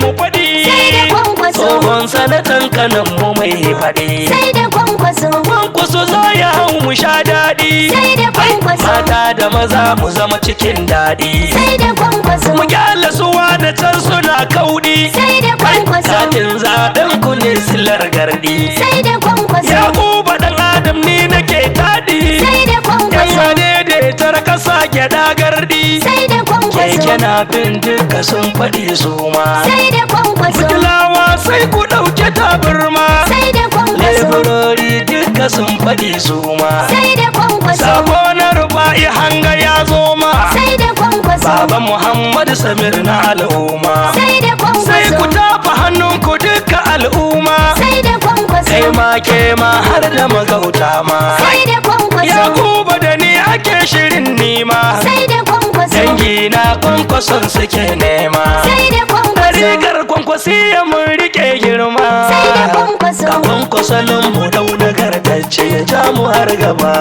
mu faɗi. Sai da Kwankwaso. Tsohon sanatan kanan mu mai faɗi. Sai da Kwankwaso. Kwankwaso za ya hau mu sha daɗi. Sai da Kwankwaso. Mata da maza mu zama cikin daɗi. Sai da Kwankwaso. Mu kyale suwa da can suna kauɗi. Sai da Kwankwaso. Katin zaɓen ku ne silar gardi. Sai da Kwankwaso. Yakuba ɗan Adam ni nake taɗi. Sai da Kwankwaso. Yan daidaitar kasa gyaɗa gardi. Sai da Kwankwaso. Keke na bin duka sun faɗi su ma. Sai da Kwankwaso. Mutulawa sai ku ɗauke tabarma. Sai da Kwankwaso. Leburori duka sun faɗi su ma. Sai da Kwankwaso. Sabo na rufa'i hanga ya zo ma. Sai da Kwankwaso. Baba Muhammad Samir na al'umma. Sai da Kwankwaso. Sai ku tafa hannunku duka al'umma. Sai da Kwankwaso. Kai ma ke ma har da magauta ma. Sai da Kwankwaso. Yakuba da ni ake shirin nima. Sai da Kwankwaso. Dangi na kwankwason suke nema. Sai da Kwankwaso. Rigar kwankwasi ya mun rike girma. Sai da Kwankwaso. Ga kwankwasonin mu dauna gartacce ya ja mu har gaba.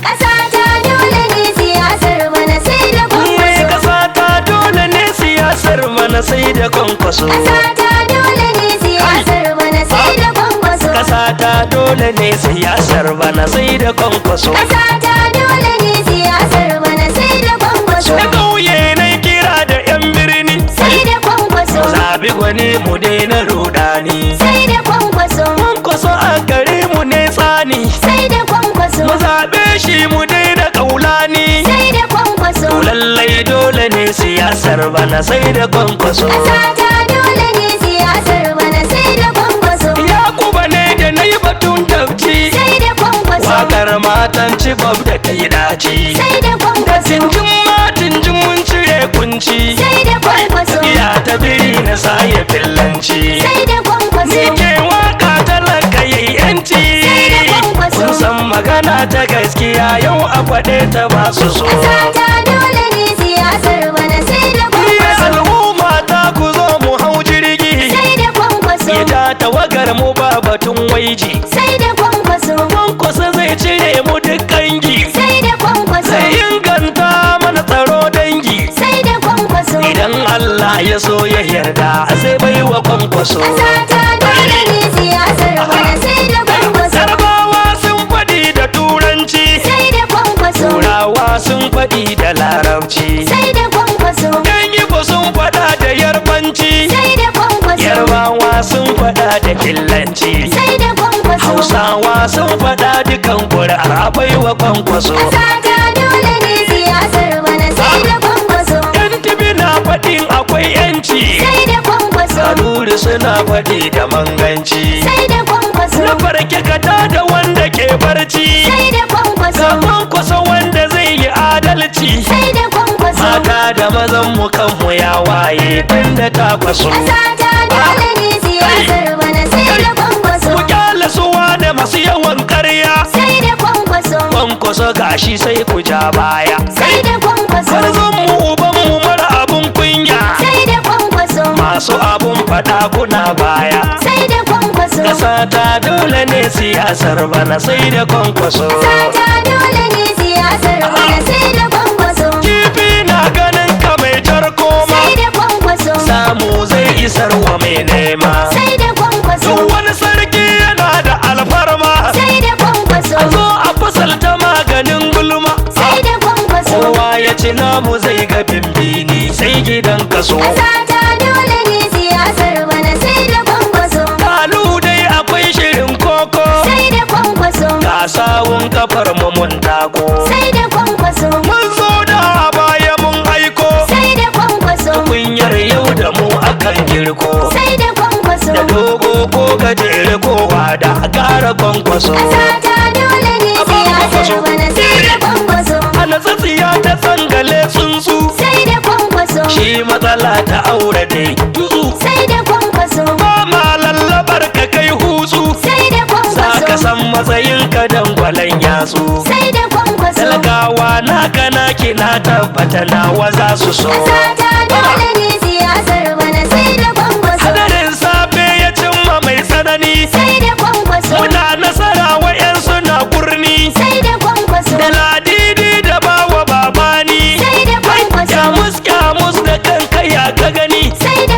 Ƙasa ta dole ne siyasar bana sai da Kwankwaso. Ƙasa ta dole ne siyasar bana sai da kwankwaso. Ƙasa ta dole ne siyasar bana sai da Kwankwaso. Ƙasa ta dole ne siyasar bana sai da kwankwaso. Ƙasa ta dole ne siyasar bana sai da Kwankwaso. Da ƙauye na kira da 'yan birni. Sai da Kwankwaso. Zabi gwani mu daina rudani. Sai da Kwankwaso. Kwankwaso a gare mu ne tsani. Sai da Kwankwaso. Mu zaɓe shi mu daina ƙaulani. Sai da Kwankwaso. Lallai dole ne siyasar bana sai da kwankwaso. Ƙasa ta dole ne siyasar bana sai da Kwankwaso. Yakuba ne da na yi batun tafci. Sai da Kwankwaso. Wakar matan cibab da ta yi daci. Sai da Kwankwaso. Tinjin ma tinjin mun cire kunci. Sai da Kwankwaso. Ya ta biri na saye fillanci. Sai da Kwankwaso. Ni ke waka talaka yayi yanci. Sai da Kwankwaso. Kun san magana ta gaskiya yau a faɗe ta ba su so. Ƙasa ta dole ne siyasar bana sai da Kwankwaso. Al'umma ta ku zo mu hau jirgi. Sai da Kwankwaso. Ita tawagar mu ba batun waiji. Sai da Kwankwaso. Kwankwaso zai cire mu duk kangi. Sai da Kwankwaso. Zai inganta mana tsaro dangi. Sai da Kwankwaso. Idan Allah ya so ya yarda sai bai wa kwankwaso. Ƙasa ta dole ne siyasar bana sai da Kwankwaso. Yarbawa sun faɗi da turanci. Sai da Kwankwaso. Turawa sun faɗi da larabci. Sai da Kwankwaso. Yan Igbo sun faɗa da yarbanci. Sai da Kwankwaso. Yarbawa sun faɗa da fillanci. Sai da Kwankwaso. Hausawa sun faɗa dukan ƙuri'ar abai wa kwankwaso. Ƙasa ta dole ne siyasar bana sai da Kwankwaso. Yan tibi na faɗin akwai yanci. Sai da Kwankwaso. Kanuri suna faɗi da manganci. Sai da Kwankwaso. Na farke kata da wanda ke barci. Sai da Kwankwaso. Ga kwankwaso wanda zai yi adalci. Sai da Kwankwaso. Mata da mazan mu kanmu ya waye tun da ta kwaso. Ƙasa ta dole ne siyasar bana sai da Kwankwaso. Ku kyale suwa da masu yawan ƙarya. Sai da Kwankwaso. Kwankwaso gashi sai ku ja baya. Sai da Kwankwaso. Farzon mu uban mu mara abun kunya. Sai da Kwankwaso. Masu abun faɗa kuna baya. Sai da Kwankwaso. Ƙasa ta dole ne siyasar bana sai da kwankwaso. Ƙasa ta dole ne siyasar bana sai da Kwankwaso. Kifi na ganin ka mai tarko ma. Sai da Kwankwaso. Samu zai isar wa mai nema. Sai da Kwankwaso. Duk wani sarki yana da alfarma. Sai da Kwankwaso. A zo a fasalta maganin gulma. Sai da Kwankwaso. Kowa ya ci namu zai ga bimbini sai gidan kaso. Ƙasa ta dole ne siyasar bana sai da Kwankwaso. Kalu dai akwai shirin koko. Sai da Kwankwaso. Ga sawun kafar mu mun tako. Sai da Kwankwaso. Mun zo da baya mun aiko. Sai da Kwankwaso. Kunyar yau da mu akan girko. Sai da Kwankwaso. Da dogo ko gajere ko wada gara kwankwaso. Ƙasa ta dole ne siyasar bana sai da Kwankwaso. Ana tsatsiya ta tsangale tsuntsu. Sai da Kwankwaso. Shi matsala ta aure dai tutsu. Sai da Kwankwaso. Ba ma lallabar ka kai hutsu. Sai da Za Kwankwaso. ka san matsayin ka dangwalen yatsu. Sai da Kwankwaso. Talakawa naka naki na tabbata nawa za su so. Ƙasa ta dole ne siyasar bana sai da Kwankwaso. Hadarin safe ya cimma mai tsanani. Sai da Kwankwaso. Muna nasara wa'yan suna kurni. Sai da Kwankwaso. Da ladidi da bawa babani. Sai da Kwankwaso. Kyamus da kanka ya ka gani. Sai da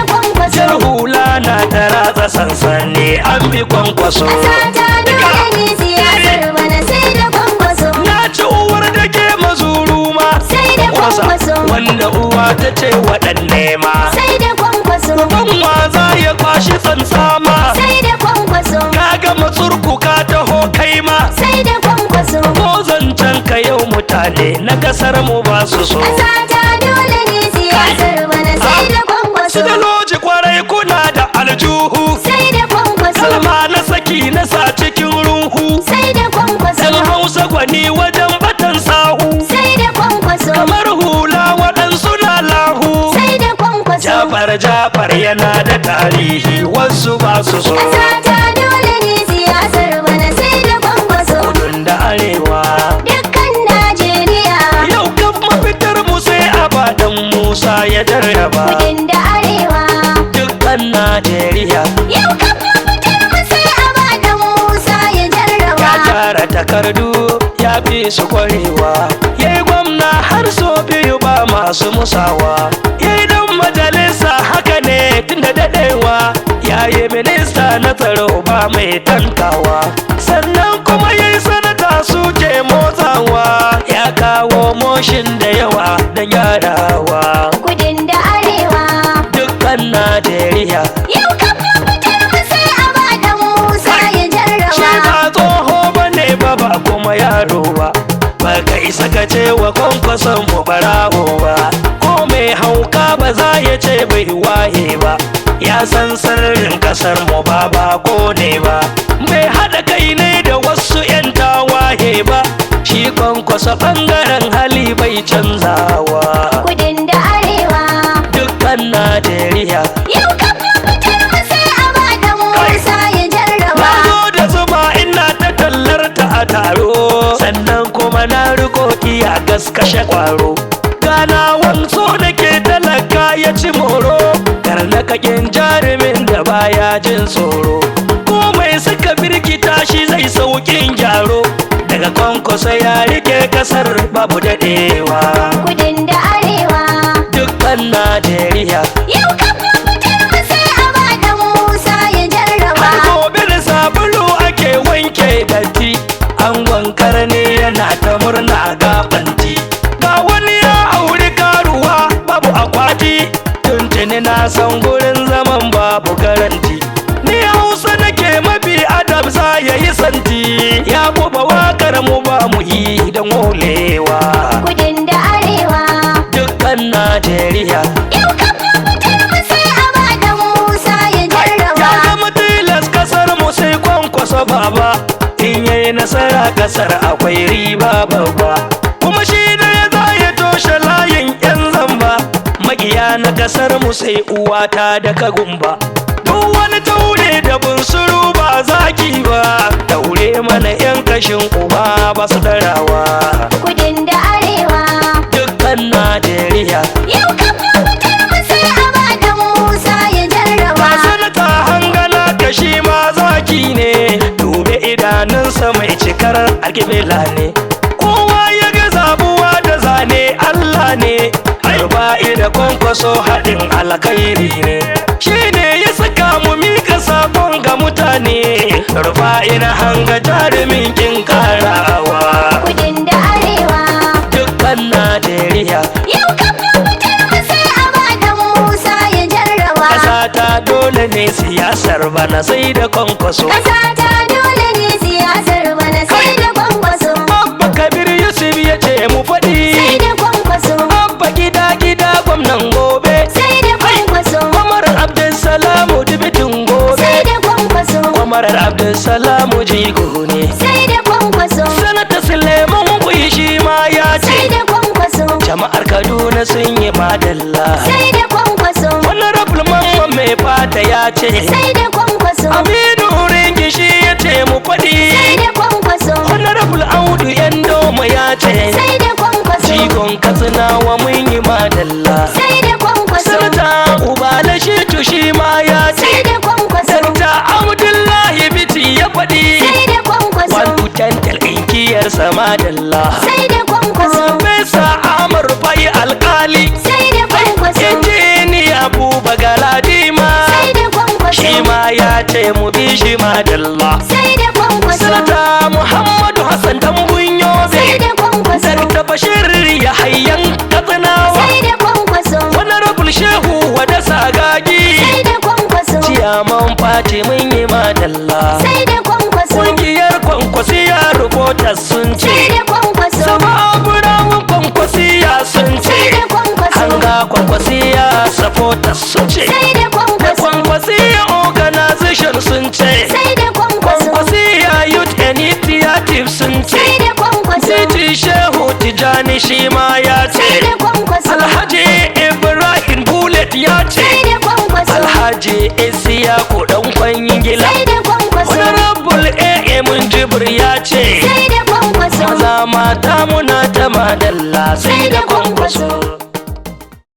kwankwaso. Ƙasa ta dole ne siyasar bana sai da kwankwaso. Na ci uwar da ke mazuru ma. Sai da kwankwaso. Wanda uwa ta ce waɗanne ma. Sai da kwankwaso. Banwa za ya kwashi tsantsama. Sai da kwankwaso. Ka gama tsurku ka taho kai ma. Sai da kwankwaso. Ko zancen ka yau mutane na kasar mu ba su so. Ƙasa ta dole ne siyasar bana sai da kwankwaso. Su da loji kwarai kuna da aljuhu. Sai da kwankwaso. Kalma na saki na sa cikin ruhu. Sai da kwankwaso. Dan Hausa gwani wajen batan sahu. Sai da kwankwaso. Kamar hula waɗansu na lahu. Sai da kwankwaso. Jafar yana da tarihi wasu ba su so. Ƙasa ta dole ne siyasar bana sai da kwankwaso. Kudun da arewa. Dukkan Najeriya. Yau kan mafitar mu sai abadan Musa ya jarraba. Kudin da arewa. Dukkan Najeriya. Yau kan mafitar mu sai abadan Musa ya jarraba. Ya tara takardu ya fi su kwarewa. Yayi gwamna har so biyu ba masu musawa. Yayi dan majalisa haka ne tun da dadewa. Yayi minista na tsaro ba mai tankawa. Sannan kuma yayi sanata suke motsawa. Ya kawo moshin da yawa da gyarawa. Kudin da arewa. Dukkan Najeriya. Yau kan mafitar mu sai abadan Musa ya Shi jarraba. ba tsoho bane ba ba kuma yaro ba. Baka isa ka ce wa kwankwason mu barawo ba. Ko mai hauka ba za ya ce bai waye ba. Ya san sirrin kasar mu ba bako ne ba. Bai haɗa kai ne da wasu 'yan tawaye ba. Shi kwankwaso ɓangaren hali bai canzawa. Kudin da arewa. Dukkan Najeriya. Yau kan mafitar mu sai abadan Musa ya jarraba. Na zo da zuba ina ta tallar ta a taro. Sannan kuma na riko iya gaskashe kwaro. Gana wanso da ke talaka ya ci moro. Karnakakin jarumin da baya jin tsoro. Komai suka birkita shi zai saukin gyaro. Daga kwankwaso ya rike kasar babu dadewa. Kudin da arewa. Dukkan Najeriya. Yau kan mafitar mu sai abadan Musa ya jarraba. Har gobe da sabulu ake wanke datti. Angon karni yana ta murna gabanti. Ga wani ya auri karuwa babu akwati. Tuntuni na san gurin zaman babu garanti. Ni Hausa nake mafi Adam za ya yi santi. Ya buba wakar mu ba mu yi don holewa. Kudin da arewa. Dukkan Najeriya. Yau kan mafitar mu sai abadan Musa ya jarraba. Ya zama tilas kasar mu sai kwankwaso baba. In yayi nasara kasar akwai riba babba. Kuma shi da ya za ya toshe layin 'yan zamba. Makiya na kasar mu sai uwata da kagumba. Duk wani taure da bunsuru ba zaki ba. Taure mana 'yan kashin uba ba su darawa. Kudin da arewa. Dukkan Najeriya. Yau kan mafitar mu sai abadan Musa ya jarraba. Sanata hangana kashi ma zaki ne. Dube idanunsa mai cikar alkibila ne. Kowa ya ga zabuwa da zane Allah ne. Arba'i da kwankwaso haɗin alkhairi ne. Shi ne ya saka mu mika sakon ga mutane. Rufa'i na hanga jarumin kin karawa. Kudin da arewa. Dukkan Najeriya. Yau kan mafitar mu sai abadan Musa ya jarraba. Ƙasa ta dole ne siyasar bana sai da kwankwaso. Ƙasa ta dole ne siyasar bana sai da kwankwaso. Abba Kabir Yusuf ya ce mu faɗi. Sai da kwankwaso. Abba gida gwamnan gobe. Sai da kwankwaso. Umar Abdulsalamu dubitin gobe. Sai da kwankwaso. Umar Abdulsalamu jigo ne. Sai da kwankwaso. Sanata Suleiman Kuyi shi ma ya ce. Sai da kwankwaso. Jama'ar Kaduna sun yi madalla. Sai da kwankwaso. Wani rabul mamman mai fata ya ce. Sai da kwankwaso. Aminu Ringi shi ya ce mu faɗi. Sai da kwankwaso. Honorable Audu yan doma ya ce. Sai da kwankwaso. Jigon Katsinawa mun yi madalla. Sai da kwankwaso. Sanata Ubala Shitu shi ma ya ce. Sai da kwankwaso. Dakta Abdullahi Biti ya faɗi. Sai da kwankwaso. Wantu tantal inkiyar samadalla. Sai da kwankwaso. Profesa Amar Fai alkali. Sai da kwankwaso. Injiniya Buba Galadima. Sai da kwankwaso. Shi ma ya ce mu bi shi madalla. sai da kwankwaso, Sanata Muhammadu Hassan Tambun Yobe, sai da kwankwaso, Dr. Bashir Yahayyan Katsinawa, sai da kwankwaso, Honorable Shehu Wada Sagagi, sai da kwankwaso, Ciyaman Fati mun yi madalla. sai da kwankwaso, Kungiyar Kwankwasiya Reporters sun sai ce, da kwankwaso, Saba Aburawan Kwankwasiya sun sai ce, da kwankwaso, Hanga Kwankwasiya Supporters sun ce, sai da kwankwaso, Kwankwasiya Organization sun ce, sai da kwankwaso, Kwankwasiya Youth Initiative sun ce, sai da kwankwaso, Titi Shehu Tijani shi ma ya sai da ce, kwankwaso, Alhaji Ibrahim Bullet ya sai ce, da kwankwaso, Alhaji Isiyaku dan Kwangila, sai da kwankwaso, Honorable AA Munjibir ya ce, sai da kwankwaso, maza mata muna ta madalla sai da kwankwaso.